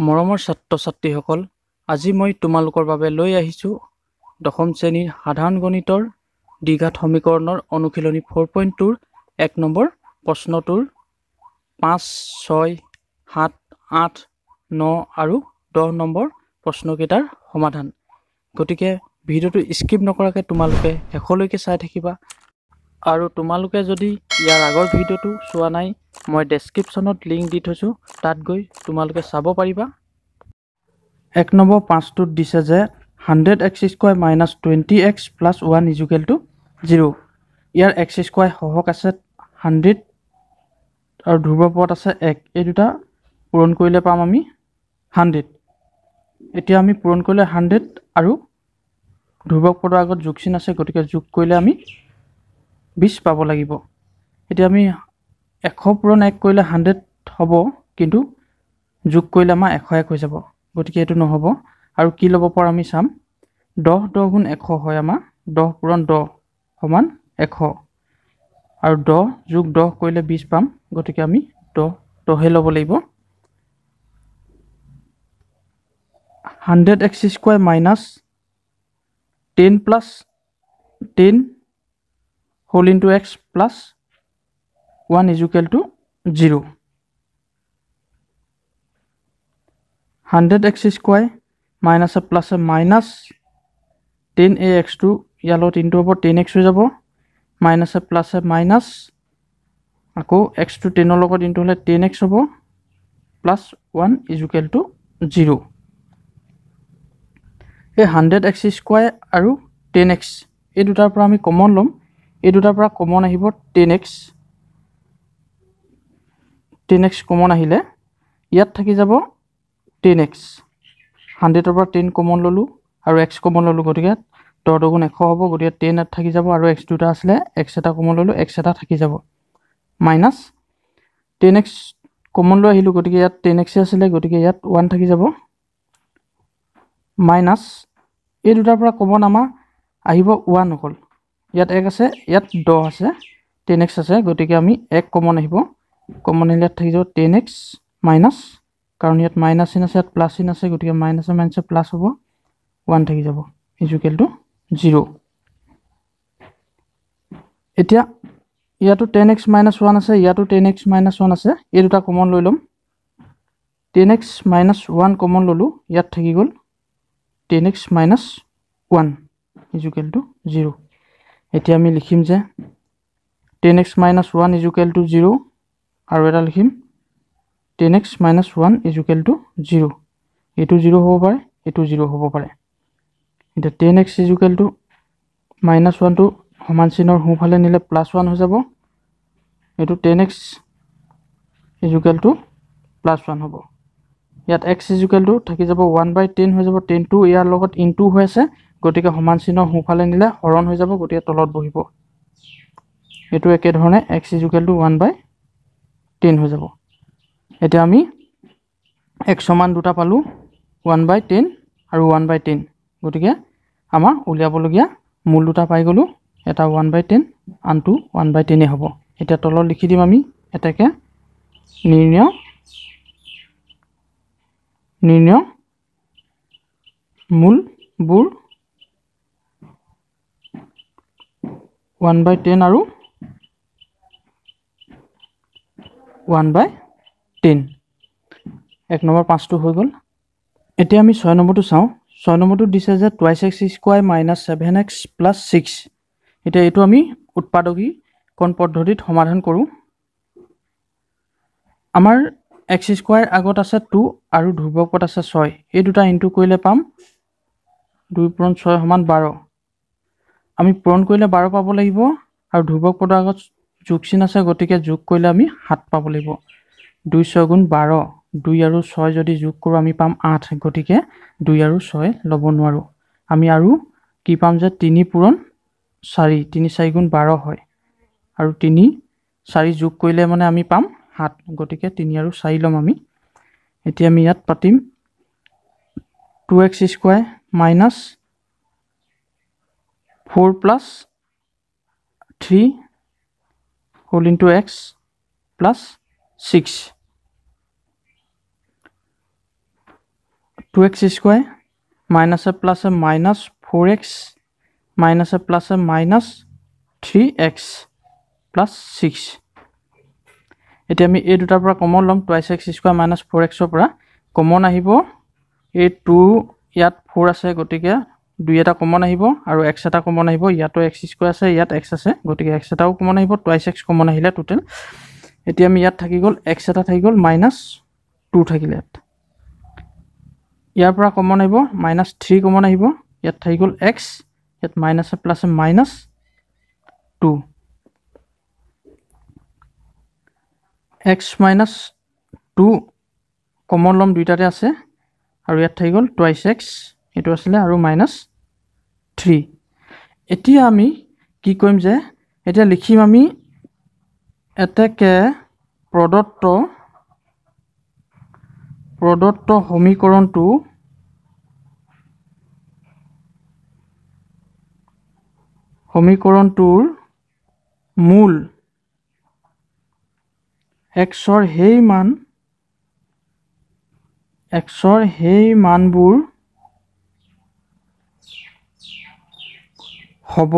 মৰমৰ ছাত্ৰ-ছাত্ৰীসকল, আজি মই তোমালোকৰ বাবে লৈ আহিছোঁ দশম শ্ৰেণীৰ সাধাৰণ গণিতৰ দ্বিঘাত সমীকৰণৰ অনুশীলনী 4.2ৰ 1 নম্বৰ প্ৰশ্নটোৰ 5, 6, 7, 8, 9 আৰু 10 নম্বৰ প্ৰশ্নকেইটাৰ সমাধান। গতিকে ভিডিঅ'টো স্কিপ নকৰাকৈ তোমালোকে শেষলৈকে চাই থাকিবা। আৰু তোমালোকে যদি ইয়াৰ আগৰ ভিডিঅ'টো চোৱা নাই, মই ডেছক্ৰিপশ্যনত লিংক দি থৈছোঁ, তাত গৈ তোমালোকে চাব পাৰিবা। 1 নম্বৰ 5টোত দিছে যে 100x² - 20x + 1 = 0। ইয়াৰ x² সহগ আছে 100 আৰু ধ্ৰুৱপদ আছে 1। এই দুটা পূৰণ কৰিলে পাম আমি 100। এতিয়া আমি পূৰণ কৰিলে 100 আৰু ধ্ৰুৱপদৰ আগত যোগ চিন আছে, গতিকে যোগ কৰিলে আমি 20 পাব লাগিব। এতিয়া আমি 100 পূৰণ 1 কৰিলে 100 হ'ব, কিন্তু যোগ কৰিলে আমাৰ 101 হৈ যাব, গতিকে এইটো নহ'ব। আৰু কি ল'ব পাৰোঁ আমি চাম। 10 10 গুণ 100 হয় আমাৰ 10 পূৰণ 10 সমান 100, আৰু 10 যোগ 10 কৰিলে 20 পাম, গতিকে আমি 10 ল'ব লাগিব। 100x² - 10 + 10 whole into x plus 1 = 0। 100x² মাইনাছে প্লাছে minus 10ax2 ইয়াৰ লগত ইনটু হ'ব 10x হৈ যাব, মাইনাছে প্লাছে মাইনাছ আকৌ x2 10ৰ লগত ইনটু হ'লে 10x হ'ব, প্লাছ 1 = 0। এই 100x² আৰু 10x এই দুটাৰ পৰা আমি কমন ল'ম। এই দুটাৰ পৰা কমন আহিব 10x কমন আহিলে ইয়াত থাকি যাব 10x। 100ৰ পৰা 10 কমন ল'লোঁ আৰু x কমন ল'লোঁ, গতিকে 10 2 গুণ 100 হ'ব, গতিকে 10 ইয়াত থাকি যাব, আৰু x দুটা আছিলে x এটা কমন ল'লোঁ, x এটা থাকি যাব, মাইনাছ 10x কমন লৈ আহিলোঁ, গতিকে ইয়াত 10x আছিলে, গতিকে ইয়াত 1 থাকি যাব, মাইনাছ এই দুটাৰ পৰা কমন আমাৰ আহিব 1 অকল। ইয়াত 1 আছে, ইয়াত 10 আছে, 10x আছে, গতিকে আমি 1 কমন আহিব। কমন আহিলে ইয়াত থাকি যাব 10x মাইনাছ, কাৰণ ইয়াত মাইনাছ চিন আছে, ইয়াত প্লাছ চিন আছে, গতিকে মাইনাছে মাইনাছে প্লাছ হ'ব, 1 থাকি যাব = 0। এতিয়া ইয়াতো 10x - 1 আছে, ইয়াতো 10x - 1 আছে, এই দুটা কমন লৈ ল'ম। 10x - 1 কমন ল'লোঁ, ইয়াত থাকি গ'ল 10x - 1 = 0। এতিয়া আমি লিখিম যে 10x - 1 = 0, আৰু এটা লিখিম 10x - 1 = 0। এইটো 0 হ'ব পাৰে, এইটো 0 হ'ব পাৰে। এতিয়া 10x = -1টো সমান চিনৰ সোঁফালে নিলে +1 হৈ যাব, এইটো 10x = +1 হ'ব। ইয়াত x থাকি যাব 1/10 হৈ যাব, 10টো ইয়াৰ লগত ইনটু হৈ আছে, গতিকে সমান চিনৰ সোঁফালে নিলে হৰণ হৈ যাব, গতিকে তলত বহিব। এইটো একেধৰণে x = 1/10 হৈ যাব। এতিয়া আমি x সমান দুটা পালোঁ, 1/10 আৰু 1/10, গতিকে আমাৰ উলিয়াবলগীয়া মূল দুটা পাই গ'লোঁ, এটা 1/10, আনটো 1/10 হ'ব। এতিয়া তলত লিখি দিম আমি এটাকে, নিৰ্ণয় মূলবোৰ 1/10 আৰু 1/10। 1 নম্বৰ 5টো হৈ গ'ল। এতিয়া আমি 6 নম্বৰটো চাওঁ। 6 নম্বৰটোত দিছে যে 2x² - 7x + 6। এতিয়া এইটো আমি উৎপাদকীকৰণ পদ্ধতিত সমাধান কৰোঁ। আমাৰ x² আগত আছে 2 আৰু ধ্ৰুৱপদ আছে 6। এই দুটা ইনটু কৰিলে পাম 2 পূৰণ 6 সমান 12। আমি পূৰণ কৰিলে 12 পাব লাগিব, আৰু ধ্ৰুৱপদৰ আগত যোগ চিন আছে, গতিকে যোগ কৰিলে আমি 7 পাব লাগিব। 2 6 গুণ 12, 2 আৰু 6 যদি যোগ কৰোঁ আমি পাম 8, গতিকে 2 আৰু 6 ল'ব নোৱাৰোঁ। আমি আৰু কি পাম যে 3 পূৰণ 4, 3 4 গুণ 12 হয়, আৰু 3 4 যোগ কৰিলে মানে আমি পাম 7, গতিকে 3 আৰু 4 ল'ম আমি। এতিয়া আমি ইয়াত পাতিম 2x² - 4 + 3 whole into x plus 6। 2x square minus a plus a minus 4x minus a plus a minus 3x plus 6 এতিয়া আমি এই দুটাৰ পৰা কমন লম twice x square minus 4x ৰ পৰা কমন আহিব এই 2 ইয়াত 4 আছে গটিকে 2 এটা কমন আহিব আৰু x এটা কমন আহিব ইয়াতো x square আছে ইয়াত x আছে গটিকে x এটাও কমন আহিব twice x কমন আহিলে টোটাল এতিয়া আমি ইয়াত থাকি গল x এটা থাকি গল minus 2 থাকিলে ইয়াৰ পৰা কমন আহিব -3 কমন আহিব ইয়াত থাকি গল x ইয়াত মাইনাস এ প্লাস এ মাইনাস 2 x minus 2 কমন লম দুইটাতে আছে আৰু ইয়াত থাকি গল twice x এটো আসলে আৰু -3 এতিয়া আমি কি কইম যে এটা লিখিম আমি এটাকে প্ৰদত্ত সমীকৰণটোৰ মূল x ৰ হেই মানবোৰ হ'ব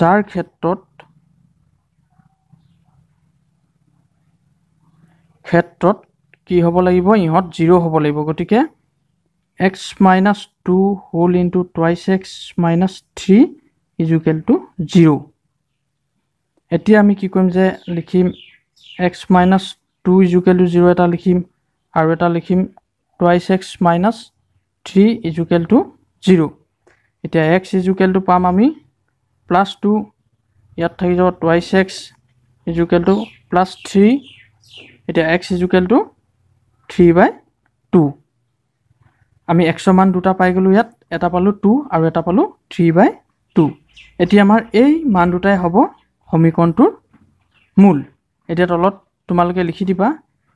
যাৰ ক্ষেত্ৰত কি হ'ব লাগিব ইহত 0 হ'ব লাগিব গটিকে x minus 2 whole into twice x minus 3 is equal to 0 এতিয়া আমি কি কৰিম যে লিখিম x minus 2 is equal to 0 এটা লিখিম আৰু এটা লিখিম twice x minus 3 is equal to 0 এতিয়া x is equal to পাম আমি plus 2 ইয়াত থাকি যাব twice x is equal to plus 3 এতিয়া x is equal to 3/2 আমি x মান দুটা পাই গলো ইয়াত এটা পালো 2 আৰু এটা পালো 3/2 এতিয়া আমাৰ এই মান দুটাই হ'ব সমীকৰণটোৰ মূল এতিয়া তলত তোমালোকে লিখি দিবা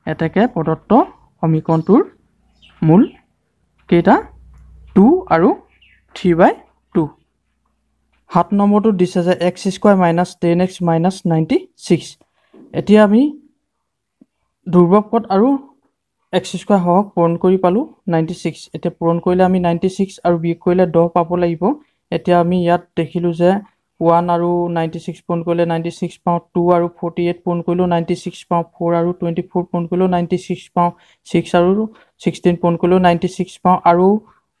এটাকে প্ৰদত্ত সমীকৰণটোৰ মূল কেইটা 2 আৰু 3/2 7 নম্বৰটো দিছে যে x square minus 10x minus 96 এতিয়া আমি ধ্ৰুবক পদ আৰু x square হওক পূৰণ কৰি পালো 96 এতিয়া পূৰণ কৰিলে আমি 96 আৰু বিয়োগ কৰিলে 10 পাব লাগিব এতিয়া আমি ইয়াত দেখিলো যে 1 আৰু 96 পূৰণ কৰিলে 96 পাও 2 আৰু 48 পূৰণ কৰিলো 96 পাও 4 আৰু 24 পূৰণ কৰিলো 96 পাও 6 আৰু 16 পূৰণ কৰিলো 96 পাও আৰু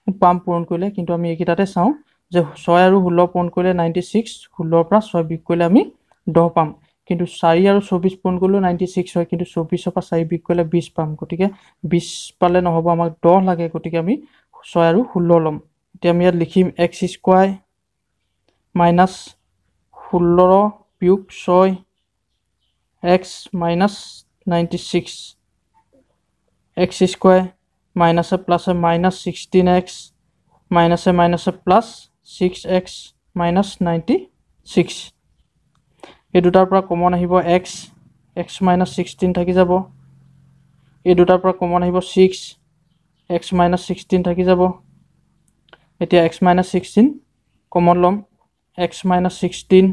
পাম পূৰণ কৰিলে কিন্তু আমি একিটাতে চাও যে 6 আৰু 16 পূৰণ কৰিলে 96 16 পৰা 6 বিয়োগ কৰিলে আমি 10 পাম কিন্তু 4 আৰু 24 পূৰণ কৰিলে 96 হয় কিন্তু 24 পৰা 4 বিয়োগ কৰিলে 20 পাম গটিকে 20 পালে নহব আমাক 10 লাগে গটিকে আমি 6 আৰু 16 লম এতিয়া আমি ইয়াত লিখিম x স্কয়াৰ minus 16 বিয়োগ 6 x minus 96 x square minus a plus a minus 16x minus a plus 6x minus 96 এই দুটাৰ পৰা কমন আহিব x minus 16 থাকি যাব এই দুটাৰ পৰা কমন আহিব 6 x minus 16 থাকি যাব এতিয়া x minus 16 কমন লম x minus 16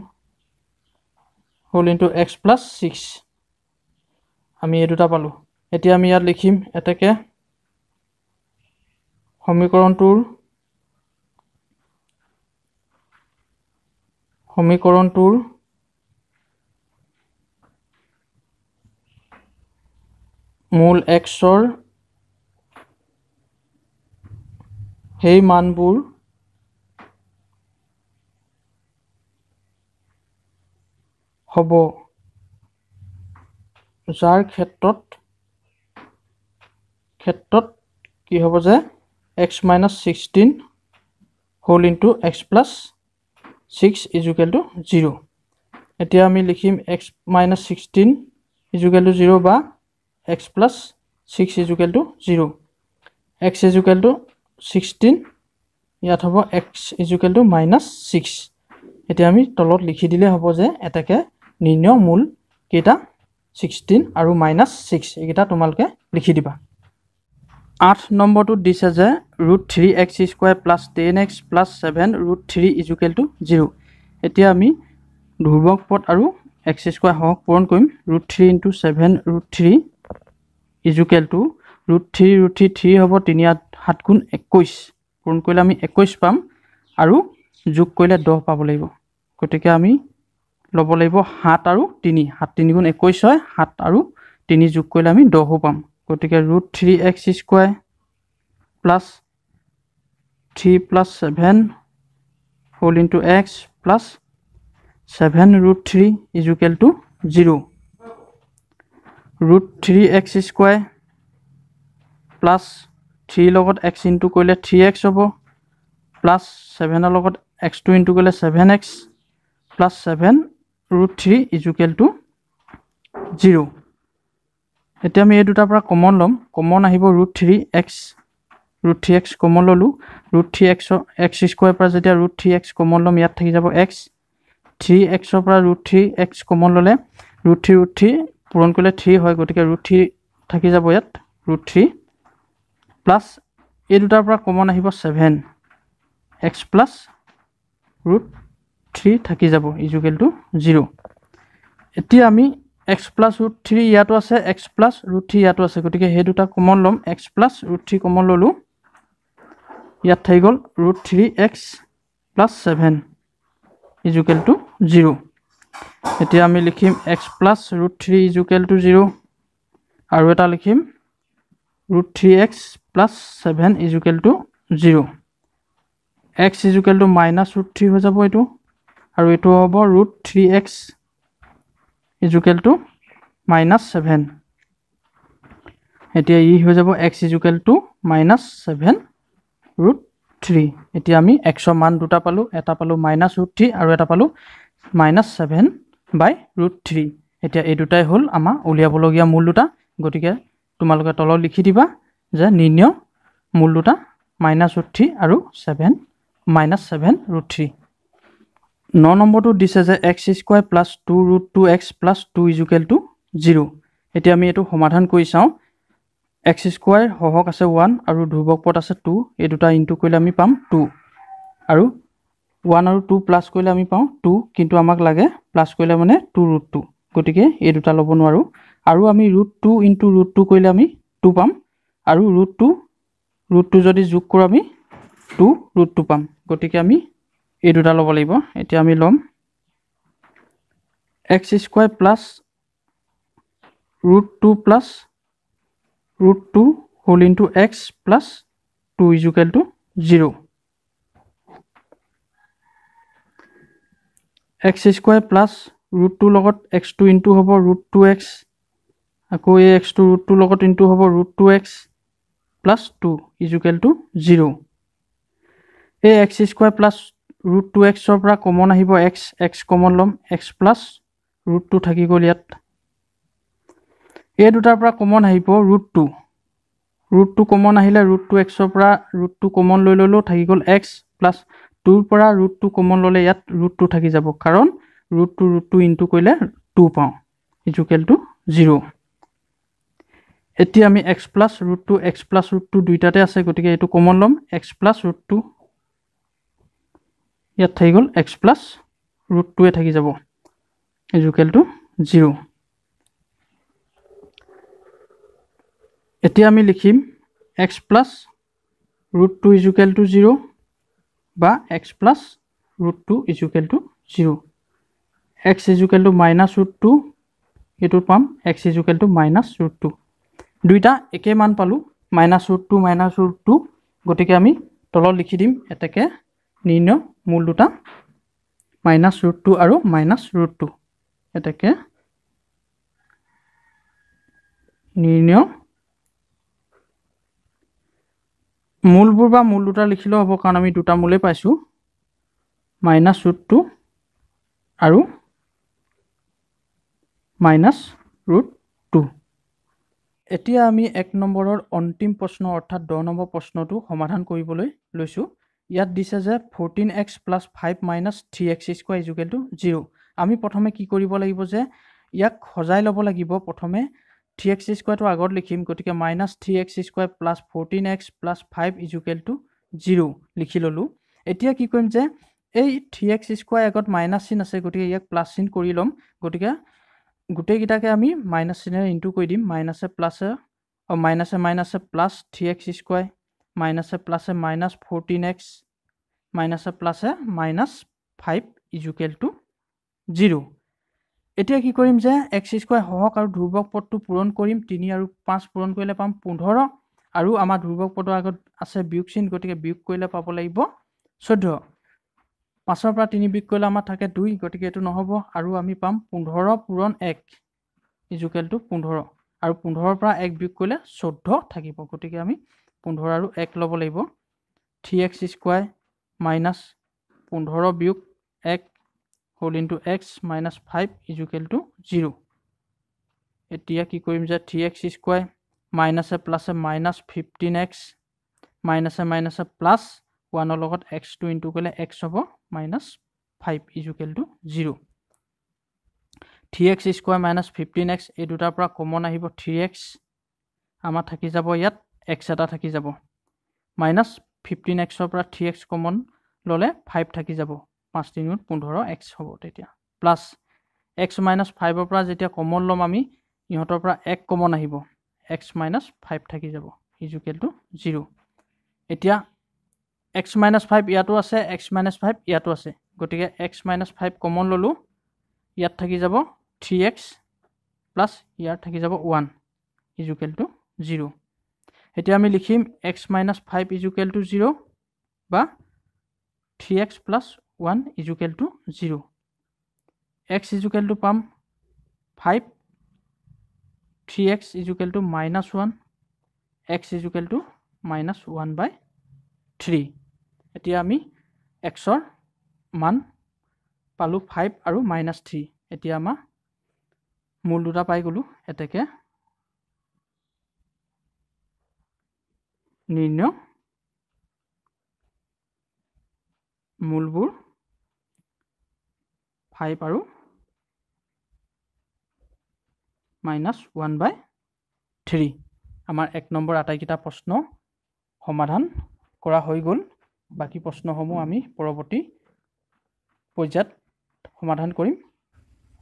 whole into x plus 6 আমি এই দুটা পালো এতিয়া আমি ইয়াত লিখিম এটাকে সমীকৰণটোৰ মূল x ৰ হেই মানবোৰ হ'ব যাৰ ক্ষেত্ৰত কি হ'ব যে x minus 16 whole into x plus 6 is equal to 0 এতিয়া আমি লিখিম x minus 16 is equal to 0 বা x plus 6 is equal to 0 x is equal to 16 ইয়াত হ'ব x is equal to minus 6 এতিয়া আমি তলত লিখি দিলে হ'ব যে এটাকে নিৰ্ণয় মূল কেটা 16 আৰু minus 6 এইটা তোমালকে লিখি দিবা 8 নম্বৰটো দিছে যে √3x square plus 10x plus 7 √3 is equal to 0 এতিয়া আমি ধ্ৰুবক পদ আৰু x স্কয়াৰ হওক পূৰণ কৰিম √3 into 7 √3 is equal to √3 হ'ব 3 7 গুণ 21 পূৰণ কৰিলে আমি 21 পাম আৰু যোগ কৰিলে 10 পাব লাগিব গতিকে আমি ল'ব লাগিব 7 আৰু 3 7 3 গুণ 21 হয় 7 আৰু 3 যোগ কৰিলে আমি 10 পাম গতিকে √3x² plus 3 plus 7 whole into x plus 7√3 equal to 0 √3x² plus 3 লগত x ইনটু কৰিলে 3x হ'ব প্লাছ 7 লগত x2 ইনটু কৰিলে 7x প্লাছ 7√3 ইকুৱেল টু 0 এতিয়া আমি এই দুটাৰ পৰা কমন ল'ম কমন আহিব √3x কমন ল'লোঁ √3x² পৰা যেতিয়া √3x কমন ল'ম ইয়াত থাকি যাব x 3x পৰা √3x কমন ল'লে √3 পূৰণ কৰিলে 3 হয় গতিকে √3 থাকি যাব ইয়াত √3 প্লাছ এই দুটাৰ পৰা কমন আহিব 7x প্লাছ √3 থাকি যাব ইকুৱেল টু 0 এতিয়া আমি x প্লাছ √3 ইয়াতো আছে x প্লাছ √3 ইয়াতো আছে গতিকে সেই দুটা কমন ল'ম x প্লাছ √3 কমন ল'লোঁ ইয়াত থাকি গ'ল √3x প্লাছ 7 ইকুৱেল টু 0 এতিয়া আমি লিখিম x প্লাছ √3 ইকুৱেল টু 0 আৰু এটা লিখিম √3x plus 7 equal to 0 x equal to minus √3 হৈ যাব এইটো আৰু এইটো হ'ব √3x ইকুৱেল টু মাইনাছ 7 এতিয়া ই হৈ যাব x ইকুৱেল টু মাইনাছ 7√3 এতিয়া আমি x ৰ মান দুটা পালোঁ এটা পালোঁ মাইনাছ √3 আৰু এটা পালোঁ মাইনাছ 7/√3 এতিয়া এই দুটাই হ'ল আমাৰ উলিয়াবলগীয়া মূল দুটা গতিকে তোমালোকে তলত লিখি দিবা যে নিৰ্ণয় মূল দুটা মাইনাছ √3 আৰু মাইনাছ 7√3 9 নম্বৰটো দিছে যে x² plus 2√2x plus 2 equal to 0 এতিয়া আমি এইটো সমাধান কৰি চাওঁ x² সহক আছে 1 আৰু ধ্ৰুৱক পদ আছে 2 এই দুটা ইনটু কৰিলে আমি পাম 2 আৰু 1 আৰু 2 প্লাছ কৰিলে আমি পাওঁ 2 কিন্তু আমাক লাগে প্লাছ কৰিলে মানে 2√2 গতিকে এই দুটা ল'ব নোৱাৰোঁ আৰু আমি √2 ইনটু √2 কৰিলে আমি 2 পাম আৰু √2 যদি যোগ কৰোঁ আমি 2√2 পাম গতিকে আমি এই দুটা ল'ব লাগিব এতিয়া আমি ল'ম x² plus √2 plus √2 whole into x plus 2 equal to 0 x² plus √2 লগত x2 ইনটু হ'ব √2x আকৌ এই x2 √2 লগত ইনটু হ'ব √2x প্লাছ 2 ইকুৱেল টু 0 এই x² প্লাছ √2x ৰ পৰা কমন আহিব x কমন ল'ম x প্লাছ √2 থাকি গ'ল ইয়াত এই দুটাৰ পৰা কমন আহিব √2 কমন আহিলে √2x ৰ পৰা √2 কমন লৈ ল'লোঁ থাকি গ'ল x প্লাছ 2ৰ পৰা √2 কমন ল'লে ইয়াত √2 থাকি যাব কাৰণ √2 ইনটু কৰিলে 2 পাওঁ ইকুৱেল টু 0 এতিয়া আমি x প্লাছ √2 দুইটাতে আছে গতিকে এইটো কমন ল'ম x প্লাছ √2 ইয়াত থাকি গ'ল x প্লাছ √2 থাকি যাব ইকুৱেল টু 0 এতিয়া আমি লিখিম x প্লাছ √2 ইকুৱেল টু 0 বা x plus √2 equal to 0 x equal to minus √2 এইটো পাম x ইকুৱেল টু মাইনাছ √2 দুইটা একে মান পালোঁ মাইনাছ √2 গতিকে আমি তলত লিখি দিম এটাকে নিৰ্ণয় মূল দুটা মাইনাছ √2 আৰু মাইনাছ √2 এটাকে নিৰ্ণয় মূলবোৰ বা মূল দুটা লিখিলেও হ'ব কাৰণ আমি দুটা মূলেই পাইছোঁ মাইনাছ √2 আৰু মাইনাছ √2 এতিয়া আমি 1 নম্বৰৰ অন্তিম প্ৰশ্ন অৰ্থাৎ 10 নম্বৰ প্ৰশ্নটো সমাধান কৰিবলৈ লৈছোঁ ইয়াত দিছে যে 14x plus 5 minus 3x² equal to 0 আমি প্ৰথমে কি কৰিব লাগিব যে ইয়াক সজাই ল'ব লাগিব প্ৰথমে 3x² আগত লিখিম গতিকে minus 3x² plus 14x plus 5 equal to 0 লিখি ল'লোঁ এতিয়া কি কৰিম যে এই 3x² আগত মাইনাছ চিন আছে গতিকে ইয়াক প্লাছ চিন কৰি ল'ম গতিকে গোটেইকেইটাকে আমি মাইনাছ চিনেৰে ইনটু কৰি দিম মাইনাছে প্লাছে और माइनस है प्लस 3x स्क्वायर माइनस है माइनस 14x माइनस है माइनस 5 इजुकेल टू 0 এতিয়া কি কৰিম যে x স্কয়াৰ হহক আৰু ধ্ৰুবক পদটো পূৰণ কৰিম 3 আৰু 5 পূৰণ কৰিলে পাম 15 আৰু আমাৰ ধ্ৰুবক পদৰ আগত আছে বিয়োগ চিন গতিকে বিয়োগ কৰিলে পাব লাগিব 14 5 ৰ পৰা 3 বিয়োগ কৰিলে আমাৰ থাকে 2 গতিকে এটো নহব আৰু আমি পাম 15 পূৰণ 1 ইকুৱেল টু 15 আৰু 15 ৰ পৰা 1 বিয়োগ কৰিলে 14 থাকিব গতিকে আমি 15 আৰু 1 ল'ব লাগিব 3x স্কয়াৰ মাইনাস 15 বিয়োগ 1 whole into x minus 5 is equal to 0 এতিয়া কি কৰিম যে 3x square minus plus minus 15x minus plus 1 ৰ লগত x টো ইনটু কৰিলে x হ'ব minus 5 is equal to 0 3x square minus 15x এই দুটাৰ পৰা কমন আহিব 3x আমাৰ থাকি যাব ইয়াত x এটা থাকি যাব মাইনাস 15x ৰ পৰা 3x কমন ললে 5 থাকি যাব 5 3 15 x হ'ব তেতিয়া প্লাস x minus 5 ৰ পৰা যেতিয়া কমন লম আমি ইহতৰ পৰা 1 কমন আহিব x minus 5 থাকি যাব is equal to 0 এতিয়া x minus 5 ইয়াতো আছে x minus 5 ইয়াতো আছে গতিকে x minus 5 কমন ললো ইয়াত থাকি যাব 3x প্লাস ইয়াত থাকি যাব 1 is equal to 0 এতিয়া আমি লিখিম x minus 5 is equal to 0 বা 3x plus 1 is equal to 0 x is equal to pam 5 3x is equal to minus 1 x is equal to minus 1 by 3 এতিয়া আমি x ৰ মান পালো 5 আৰু minus 3 এতিয়া আমা মূল দুটা পাই গলো এতেকে নিৰ্ণয় মূলবোৰ 5 আৰু minus 1 by 3 আমাৰ 1 নম্বৰ আটাইকিটা প্ৰশ্ন সমাধান কৰা হৈ গল বাকি প্ৰশ্নসমূহ আমি পৰৱৰ্তী পৰ্যায়ত সমাধান কৰিম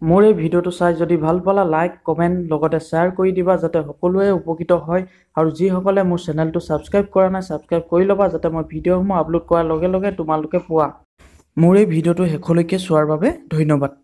মোৰ এই ভিডিওটো চাই যদি ভাল পালা লাইক কমেন্ট লগতে শেয়াৰ কৰি দিবা যাতে সকলোৱে উপকৃত হয় আৰু যি সকলে মোৰ চেনেলটো সাবস্ক্ৰাইব কৰা নাই সাবস্ক্ৰাইব কৰি লবা যাতে মই ভিডিওসমূহ আপলোড কৰাৰ লগে লগে তোমালোকে পোৱা মোৰ এই ভিডিওটো হেখলৈকে চোৱাৰ বাবে ধন্যবাদ